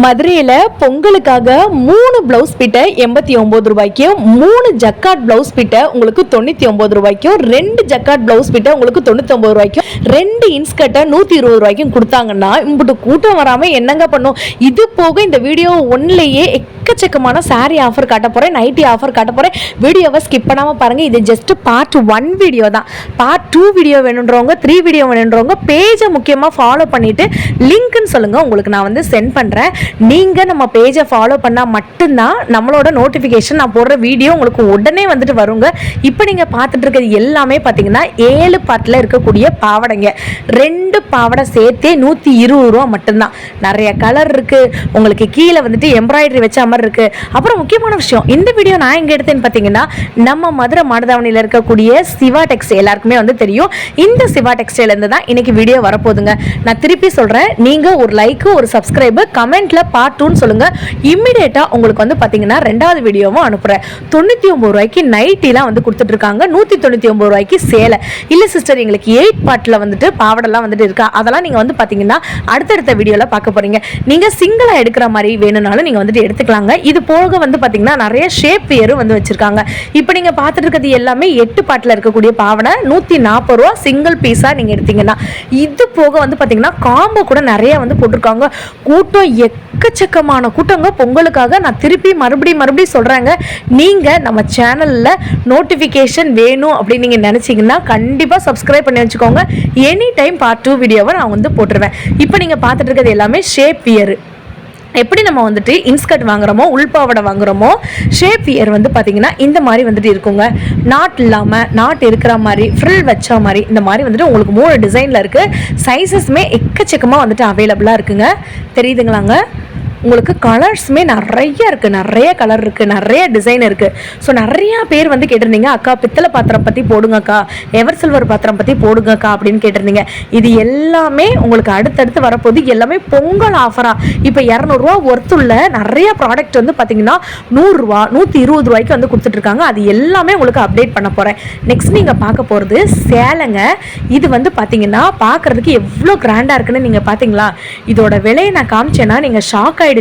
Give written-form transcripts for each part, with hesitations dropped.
மதுரையில் பொங்கலுக்காக 3 பிளவுஸ் பிட்டை 89 ரூபாய்க்கும், 3 ஜக்காட் பிளவுஸ் பிட்டை உங்களுக்கு 99 ரூபாய்க்கும், 2 ஜக்காட் பிளவுஸ் பிட்டை உங்களுக்கு 99 ரூபாய்க்கும், 2 இன்ஸ்கர்ட்டை 120 ரூபாய்க்கும் கொடுத்தாங்கன்னா இம்பிட்டு கூட்டம் வராமல் என்னங்க பண்ணும்? இது போக இந்த வீடியோ ஒன்லேயே எக்கச்சக்கமான சாரீ ஆஃபர் காட்ட போகிறேன், நைட்டி ஆஃபர் காட்ட போகிறேன். வீடியோவை ஸ்கிப் பண்ணாமல் பாருங்கள். இது ஜஸ்ட் பார்ட் 1 வீடியோ தான். பார்ட் 2 வீடியோ வேணுன்றவங்க, 3 வீடியோ வேணுன்றவங்க பேஜை முக்கியமாக ஃபாலோ பண்ணிவிட்டு லிங்க்னு சொல்லுங்கள், உங்களுக்கு நான் வந்து சென்ட் பண்ணுறேன். நீங்கள் நம்ம பேஜை ஃபாலோ பண்ணால் மட்டும்தான் நம்மளோட நோட்டிஃபிகேஷன், நான் போடுற வீடியோ உங்களுக்கு உடனே வந்துட்டு வருங்க. இப்போ நீங்கள் பார்த்துட்டு இருக்கிறது எல்லாமே பார்த்தீங்கன்னா 7 பாட்டில் இருக்கக்கூடிய பாவடைங்க. 2 பாவடை சேர்த்தே 120 ரூபா மட்டும்தான். நிறைய கலர் இருக்குது, உங்களுக்கு கீழே வந்துட்டு எம்ப்ராய்டரி வச்ச மாதிரி இருக்குது. அப்புறம் முக்கியமான விஷயம், இந்த வீடியோ நான் எங்கே எடுத்தேன்னு பார்த்தீங்கன்னா நம்ம மதுரை மாடதாவணியில் இருக்கக்கூடிய சிவா டெக்ஸ்டைல், எல்லாருக்குமே வந்து தெரியும். இந்த சிவா டெக்ஸ்டைலேருந்து தான் இன்னைக்கு வீடியோ வரப்போகுதுங்க. நான் திருப்பி சொல்கிறேன், நீங்கள் ஒரு லைக்கு, ஒரு சப்ஸ்கிரைபு, கமெண்ட்ல பார்ட் 2 சொல்லுங்க. இமிடியேட்டா உங்களுக்கு வந்து பாத்தீங்கன்னா 2வது வீடியோவும் அனுப்புறேன். 99 ரூபாய்க்கு நைட்டிலாம் வந்து கொடுத்துட்டு இருக்காங்க, 199 ரூபாய்க்கு சேலை. இல்ல சிஸ்டர், எங்களுக்கு 8 பார்ட்ல வந்துட்டு பாவடெல்லாம் வந்துட்டு இருக்கா, அதெல்லாம் நீங்க வந்து பாத்தீங்கன்னா அடுத்தடுத்த வீடியோல பார்க்க போறீங்க. நீங்க சிங்கிளா எடுக்கிற மாதிரி வேணும்னாலும் நீங்க வந்துட்டு எடுத்துக்கலாங்க. இது போக வந்து பாத்தீங்கன்னா நிறைய ஷேப் வியரும் வந்து வச்சிருக்காங்க. இப்போ நீங்க பார்த்துட்டு இருக்கிறது எல்லாமே 8 பார்ட்ல இருக்கக்கூடிய பாவடை 140 ரூபா சிங்கிள் பீஸா நீங்க எடுத்தீங்கன்னா. இது போக வந்து பாத்தீங்கன்னா காம்போ கூட நிறைய வந்து போட்டிருக்காங்க. கூட்டம் எக்கச்சக்கமான கூட்டங்க பொங்கலுக்காக. நான் திருப்பி மறுபடியும் சொல்றேங்க, நீங்க நம்ம சேனல்ல நோட்டிபிகேஷன் வேணும் அப்படின்னு நீங்க நினைச்சீங்கன்னா கண்டிப்பா சப்ஸ்கிரைப் பண்ணி வச்சுக்கோங்க. எனி டைம் பார்ட் 2 வீடியோவை நான் வந்து போட்டுருவேன். இப்போ நீங்க பார்த்துட்டு இருக்கிறது எல்லாமே ஷேப் வியர். எப்படி நம்ம வந்துட்டு இன்ஸ்கர்ட் வாங்குறோமோ, உள்பாவடை வாங்குறோமோ, ஷேப் வியர் வந்து பார்த்தீங்கன்னா இந்த மாதிரி வந்துட்டு இருக்குங்க. நாட் இல்லாமல், நாட் இருக்கிற மாதிரி, ஃப்ரில் வச்ச மாதிரி, இந்த மாதிரி வந்துட்டு உங்களுக்கு 3 டிசைனில் இருக்குது. சைஸஸ்மே எக்கச்சக்கமாக வந்துட்டு அவைலபிளாக இருக்குங்க. தெரியுதுங்களாங்க? உங்களுக்கு கலர்ஸுமே நிறைய இருக்குது, நிறைய கலர் இருக்குது, நிறைய டிசைன் இருக்குது. ஸோ நிறையா பேர் வந்து கேட்டிருந்தீங்க, அக்கா பித்தளை பாத்திரம் பற்றி போடுங்கக்கா, எவர் சில்வர் பாத்திரம் பற்றி போடுங்கக்கா அப்படின்னு கேட்டிருந்தீங்க. இது எல்லாமே உங்களுக்கு அடுத்தடுத்து வரப்போது. எல்லாமே பொங்கல் ஆஃபராக இப்போ 200 ரூபா ஒர்த்துள்ள நிறைய ப்ராடக்ட் வந்து பார்த்தீங்கன்னா 100 ரூபா, 120 ரூபாய்க்கு வந்து கொடுத்துட்ருக்காங்க. அது எல்லாமே உங்களுக்கு அப்டேட் பண்ண போகிறேன். நெக்ஸ்ட் நீங்கள் பார்க்க போகிறது சேலைங்க. இது வந்து பார்த்தீங்கன்னா பார்க்குறதுக்கு எவ்வளோ கிராண்டாக இருக்குன்னு நீங்கள் பார்த்தீங்களா? இதோட விலையை நான் காமிச்சேன்னா நீங்கள் ஷாக் ஆகிடுவீங்க.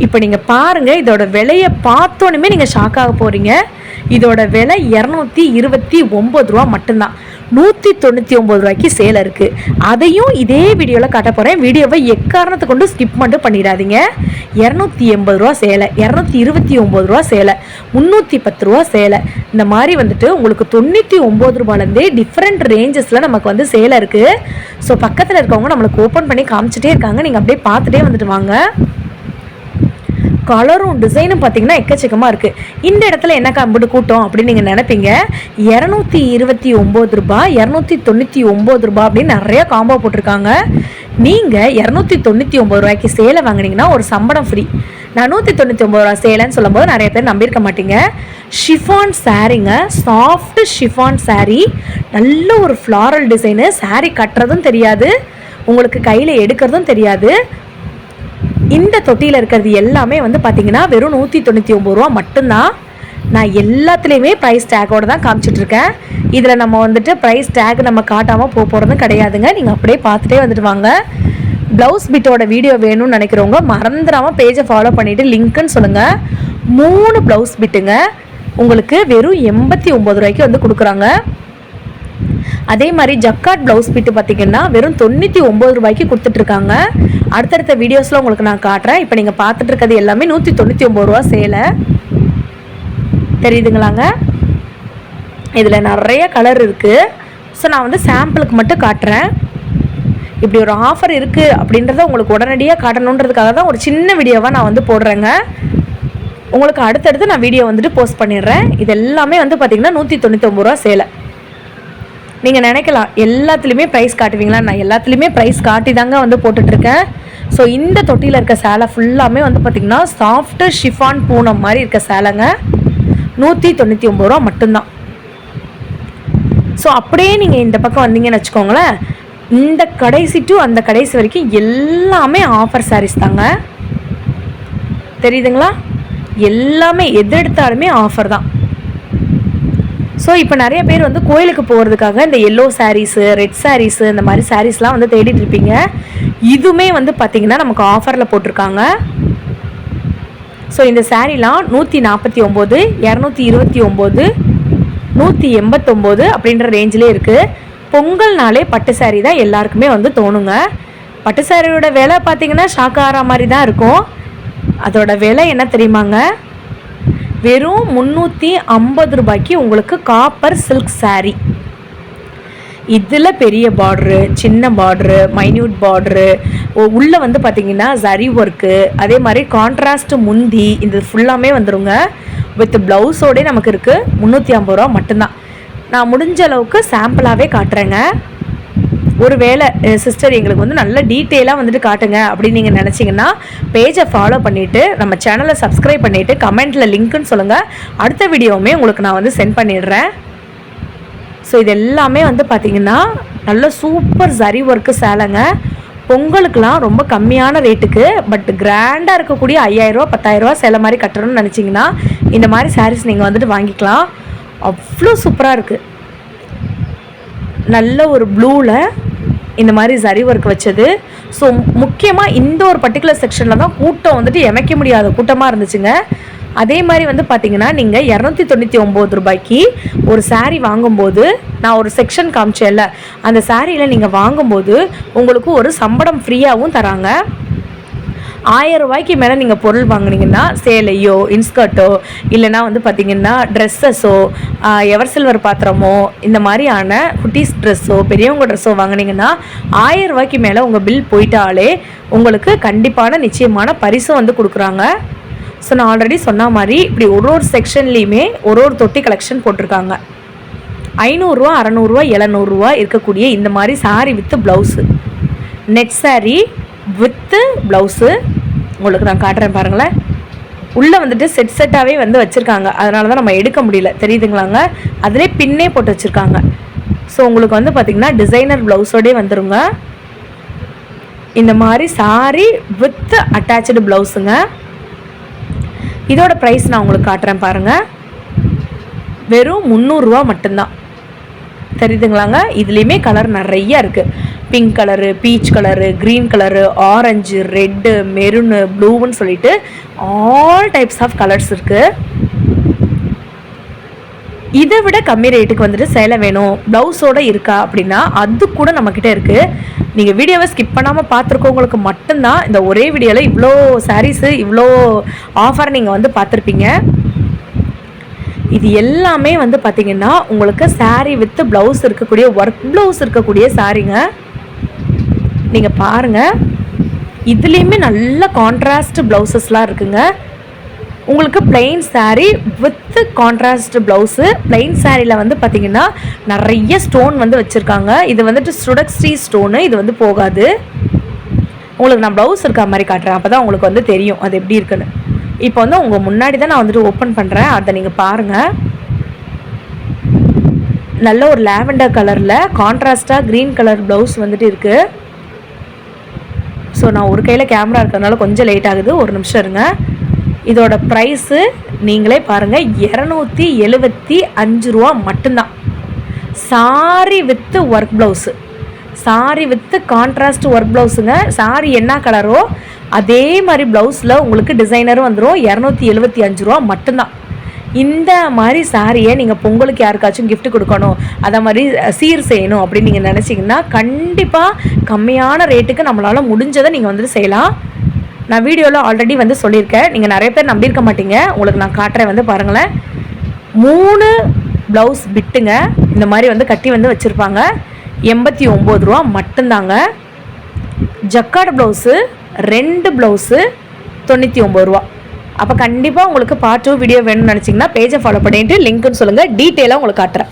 இப்போ நீங்கள் பாருங்கள், இதோட விலையை பார்த்தோன்னே நீங்கள் ஷாக் ஆக போகிறீங்க. இதோட விலை 229 ரூபா மட்டும்தான். 199 ரூபாய்க்கு சேலை இருக்குது. அதையும் இதே வீடியோவில் காட்ட போகிறேன். வீடியோவை எக்காரணத்தை கொண்டு ஸ்கிப் மட்டும் பண்ணிடாதீங்க. 280 ரூபா சேலை, 229 ரூபா சேலை, 310 ரூபா சேலை, இந்த மாதிரி வந்துட்டு உங்களுக்கு 99 ரூபாலேருந்தே டிஃப்ரெண்ட் ரேஞ்சஸில் நமக்கு வந்து சேலை இருக்குது. ஸோ பக்கத்தில் இருக்கவங்க நம்மளுக்கு ஓப்பன் பண்ணி காமிச்சிட்டே இருக்காங்க, நீங்கள் அப்படியே பார்த்துட்டே வந்துட்டு வாங்க. கலரும் டிசைனும் பார்த்தீங்கன்னா எக்கச்சக்கமாக இருக்குது. இந்த இடத்துல என்ன கம்பெனி கூட்டம் அப்படின்னு நீங்கள் நினைப்பீங்க. 229 ரூபா, 299 ரூபா அப்படின்னு நிறைய காம்போ போட்டிருக்காங்க. நீங்கள் 299 ரூபாய்க்கு சேலை வாங்கினீங்கன்னா ஒரு சம்பளம் ஃப்ரீ. நான் 199 ரூபா சேலைன்னு சொல்லும்போது நிறைய பேர் நம்பியிருக்க மாட்டீங்க. ஷிஃபான் சாரீங்க, சாஃப்ட் ஷிஃபான் சாரீ, நல்ல ஒரு ஃப்ளாரல் டிசைனு. சாரீ கட்டுறதும் தெரியாது, உங்களுக்கு கையில் எடுக்கிறதும் தெரியாது. இந்த தொட்டியில் இருக்கிறது எல்லாமே வந்து பார்த்தீங்கன்னா வெறும் 199 ரூபா மட்டும்தான். நான் எல்லாத்துலேயுமே ப்ரைஸ் டேக்கோடு தான் காமிச்சிட்ருக்கேன். இதில் நம்ம வந்துட்டு ப்ரைஸ் டேக் நம்ம காட்டாமல் போகிறதும் கிடையாதுங்க. நீங்கள் அப்படியே பார்த்துட்டே வந்துட்டு வாங்க. ப்ளவுஸ் பிட்டோட வீடியோ வேணும்னு நினைக்கிறவங்க மறந்துடாமல் பேஜை ஃபாலோ பண்ணிவிட்டு லிங்க்குன்னு சொல்லுங்கள். 3 ப்ளவுஸ் பிட்டுங்க உங்களுக்கு வெறும் 89 ரூபாய்க்கு வந்து கொடுக்குறாங்க. அதே மாதிரி ஜக்காட் ப்ளவுஸ் பிட்டு பார்த்தீங்கன்னா வெறும் 99 ரூபாய்க்கு கொடுத்துட்ருக்காங்க. அடுத்தடுத்த வீடியோஸில் உங்களுக்கு நான் காட்டுறேன். இப்போ நீங்கள் பார்த்துட்டு இருக்கிறது எல்லாமே 199 ரூபா சேலை. தெரியுதுங்களாங்க? இதில் நிறைய கலர் இருக்குது. ஸோ நான் வந்து சாம்பிளுக்கு மட்டும் காட்டுறேன். இப்படி ஒரு ஆஃபர் இருக்குது அப்படின்றத உங்களுக்கு உடனடியாக காட்டணுன்றதுக்காக தான் ஒரு சின்ன வீடியோவாக நான் வந்து போடுறேங்க. உங்களுக்கு அடுத்தடுத்து நான் வீடியோ வந்துட்டு போஸ்ட் பண்ணிடுறேன். இது எல்லாமே வந்து பார்த்திங்கன்னா 199 ரூபா சேலை. நீங்கள் நினைக்கலாம் எல்லாத்துலேயுமே ப்ரைஸ் காட்டுவீங்களா? நான் எல்லாத்துலேயுமே ப்ரைஸ் காட்டி தாங்க வந்து போட்டுட்ருக்கேன். ஸோ இந்த தொட்டியில் இருக்க சேலை ஃபுல்லாமே வந்து பார்த்திங்கன்னா சாஃப்ட்டு ஷிஃபான் பூனம் மாதிரி இருக்க சேலைங்க. 199 ரூபா மட்டும்தான். ஸோ அப்படியே நீங்கள் இந்த பக்கம் வந்தீங்கன்னு வச்சுக்கோங்களேன், இந்த கடைசி டு அந்த கடைசி வரைக்கும் எல்லாமே ஆஃபர் சாரீஸ் தாங்க. தெரியுதுங்களா? எல்லாமே எது எடுத்தாலுமே ஆஃபர் தான். ஸோ இப்போ நிறைய பேர் வந்து கோயிலுக்கு போகிறதுக்காக இந்த எல்லோ சாரீஸு, ரெட் சாரீஸு, இந்த மாதிரி சாரீஸ்லாம் வந்து தேடிட்டு இருப்பீங்க. இதுவுமே வந்து பார்த்திங்கன்னா நமக்கு ஆஃபரில் போட்டிருக்காங்க. ஸோ இந்த சாரீலாம் 149, 229, 189 அப்படின்ற ரேஞ்சிலே இருக்குது. பொங்கல்னாலே பட்டு சாரீ தான் எல்லாருக்குமே வந்து தோணுங்க. பட்டு சாரியோட விலை பார்த்திங்கன்னா ஷாக் ஆகிற மாதிரி தான் இருக்கும். அதோட விலை என்ன தெரியுமாங்க? வெறும் 350 ரூபாய்க்கு உங்களுக்கு காப்பர் சில்க் சாரீ. இதில் பெரிய பார்ட்ரு, சின்ன பார்ட்ரு, மைன்யூட் பார்ட்ரு, உள்ளே வந்து பார்த்திங்கன்னா ஜரி ஒர்க்கு, அதே மாதிரி கான்ட்ராஸ்ட் முந்தி, இது ஃபுல்லாமே வந்துடுங்க. வித் ப்ளவுஸோடே நமக்கு இருக்குது. 350 ரூபா மட்டும்தான். நான் முடிஞ்ச அளவுக்கு சாம்பிளாகவே காட்டுறேங்க. ஒரு வேளை சிஸ்டர் எங்களுக்கு வந்து நல்ல டீட்டெயிலாக வந்துட்டு காட்டுங்க அப்படின்னு நீங்கள் நினச்சிங்கன்னா பேஜை ஃபாலோ பண்ணிவிட்டு நம்ம சேனலை சப்ஸ்கிரைப் பண்ணிவிட்டு கமெண்ட்டில் லிங்க்குன்னு சொல்லுங்கள். அடுத்த வீடியோவுமே உங்களுக்கு நான் வந்து சென்ட் பண்ணிடுறேன். ஸோ இது எல்லாமே வந்து பார்த்திங்கன்னா நல்ல சூப்பர் ஜரி ஒர்க்கு சேலைங்க. பொங்கலுக்கெலாம் ரொம்ப கம்மியான ரேட்டுக்கு பட் கிராண்டாக இருக்கக்கூடிய 5000 ரூபா 10,000 ரூபா சேலை மாதிரி கட்டணும்னு நினச்சிங்கன்னா இந்த மாதிரி சாரீஸ் நீங்கள் வந்துட்டு வாங்கிக்கலாம். அவ்வளோ சூப்பராக இருக்குது. நல்ல ஒரு ப்ளூவில் இந்த மாதிரி ஜரி ஒர்க் வச்சது. ஸோ முக்கியமாக இந்த ஒரு பர்டிகுலர் செக்ஷனில் தான் கூட்டம் வந்துட்டு எமைக்க முடியாத கூட்டமாக இருந்துச்சுங்க. அதே மாதிரி வந்து பார்த்திங்கன்னா நீங்கள் 299 ரூபாய்க்கு ஒரு சாரீ வாங்கும்போது, நான் ஒரு செக்ஷன் காமிச்சேன்ல, அந்த சாரியில் நீங்கள் வாங்கும்போது உங்களுக்கு ஒரு சம்பளம் ஃப்ரீயாகவும் தராங்க. 1000 ரூபாய்க்கு மேலே நீங்கள் பொருள் வாங்கினீங்கன்னா சேலையோ இன்ஸ்கர்ட்டோ இல்லைனா வந்து பார்த்திங்கன்னா ட்ரெஸ்ஸஸோ எவர் சில்வர் பாத்திரமோ இந்த மாதிரியான குட்டீஸ் ட்ரெஸ்ஸோ பெரியவங்க ட்ரெஸ்ஸோ வாங்கினீங்கன்னா 1000 ரூபாய்க்கு மேலே உங்கள் பில் போயிட்டாலே உங்களுக்கு கண்டிப்பான நிச்சயமான பரிசும் வந்து கொடுக்குறாங்க. ஸோ நான் ஆல்ரெடி சொன்ன மாதிரி இப்படி ஒரு செக்ஷன்லேயுமே ஒரு தொட்டி கலெக்ஷன் போட்டிருக்காங்க. 500 ரூபா 600 ரூபா 700 ரூபா இருக்கக்கூடிய இந்த மாதிரி sari with blouse, net sari with blouse உங்களுக்கு நான் காட்டுறேன் பாருங்களேன். உள்ளே வந்துட்டு செட்டாகவே வந்து வச்சுருக்காங்க. அதனால தான் நம்ம எடுக்க முடியல, தெரியுதுங்களாங்க. அதிலே பின்னே போட்டு வச்சுருக்காங்க. ஸோ உங்களுக்கு வந்து பார்த்திங்கன்னா டிசைனர் ப்ளவுஸோடே வந்துடுங்க. இந்த மாதிரி சாரீ வித் அட்டாச்சு ப்ளவுஸுங்க. இதோட ப்ரைஸ் நான் உங்களுக்கு காட்டுறேன் பாருங்கள். வெறும் 300 ரூபா மட்டும்தான். தெரியுதுங்களாங்க. இதுலேயுமே கலர் நிறையா இருக்குது. Pink colour, peach colour, green colour, orange, red, maroon, ப்ளூன்னு சொல்லிட்டு ஆல் டைப்ஸ் ஆஃப் கலர்ஸ் இருக்குது. இதை விட கம்மி ரேட்டுக்கு வந்துட்டு சேலை வேணும், ப்ளவுஸோடு இருக்கா அப்படின்னா அது கூட நம்மக்கிட்ட இருக்குது. நீங்கள் வீடியோவை ஸ்கிப் பண்ணாமல் பார்த்துருக்கவங்களுக்கு மட்டும்தான் இந்த ஒரே வீடியோவில் இவ்வளோ சாரீஸு இவ்வளோ ஆஃபர் நீங்கள் வந்து பார்த்துருப்பீங்க. இது எல்லாமே வந்து பார்த்திங்கன்னா உங்களுக்கு சாரீ வித் ப்ளவுஸ் இருக்கக்கூடிய ஒர்க் ப்ளவுஸ் இருக்கக்கூடிய சாரீங்க. நீங்கள் பாருங்கள், இதுலேயுமே நல்ல கான்ட்ராஸ்ட் ப்ளவுசஸ்லாம் இருக்குங்க. உங்களுக்கு plain sari with contrast blouse. Plain சாரியில் வந்து பார்த்திங்கன்னா நிறைய ஸ்டோன் வந்து வச்சுருக்காங்க. இது வந்துட்டு சுடக்ஸ்ரீ ஸ்டோனு, இது வந்து போகாது. உங்களுக்கு நான் ப்ளவுஸ் இருக்கா மாதிரி காட்டுறேன், அப்போ தான் உங்களுக்கு வந்து தெரியும் அது எப்படி இருக்குன்னு. இப்போ வந்து உங்கள் முன்னாடி தான் நான் வந்துட்டு ஓப்பன் பண்ணுறேன், அதை நீங்கள் பாருங்கள். நல்ல ஒரு லாவெண்டர் கலரில் கான்ட்ராஸ்ட்டாக க்ரீன் கலர் ப்ளவுஸ் வந்துட்டு இருக்குது. ஸோ நான் ஒரு கையில் கேமரா இருக்கிறதுனால கொஞ்சம் லேட் ஆகுது, ஒரு நிமிஷம் இருங்க. இதோட ப்ரைஸு நீங்களே பாருங்கள், 275 ரூபா மட்டும்தான். Sorry with work blouse, sorry with contrast work ப்ளவுஸுங்க. Sorry என்ன கலரோ அதே மாதிரி ப்ளவுஸில் உங்களுக்கு டிசைனரும் வந்துடும். 275 ரூபா மட்டும்தான். இந்த மாதிரி சாரியை நீங்கள் பொங்கலுக்கு யாருக்காச்சும் கிஃப்ட் கொடுக்கணும், அதை மாதிரி சீர் செய்யணும் அப்படின்னு நீங்கள் நினச்சிங்கன்னா கண்டிப்பாக கம்மியான ரேட்டுக்கு நம்மளால் முடிஞ்சதை நீங்கள் வந்துட்டு செய்யலாம். நான் வீடியோவில் ஆல்ரெடி வந்து சொல்லியிருக்கேன், நீங்கள் நிறைய பேர் நம்பியிருக்க மாட்டீங்க. உங்களுக்கு நான் காட்டுறேன் வந்து பாருங்களேன். 3 ப்ளவுஸ் பிட்டுங்க இந்த மாதிரி வந்து கட்டி வந்து வச்சுருப்பாங்க. 89 ரூபா மட்டும்தாங்க. ஜக்கார்டு ப்ளவுஸு 2 ப்ளவுஸு 99 ரூபா. அப்போ கண்டிப்பாக உங்களுக்கு பார்ட் 2 வீடியோ வேணும்னு நினச்சிங்கன்னா பேஜை ஃபாலோ பண்ணிவிட்டு லிங்க்குன்னு சொல்லுங்கள், டீட்டெயிலாக உங்களுக்கு காட்டுறேன்.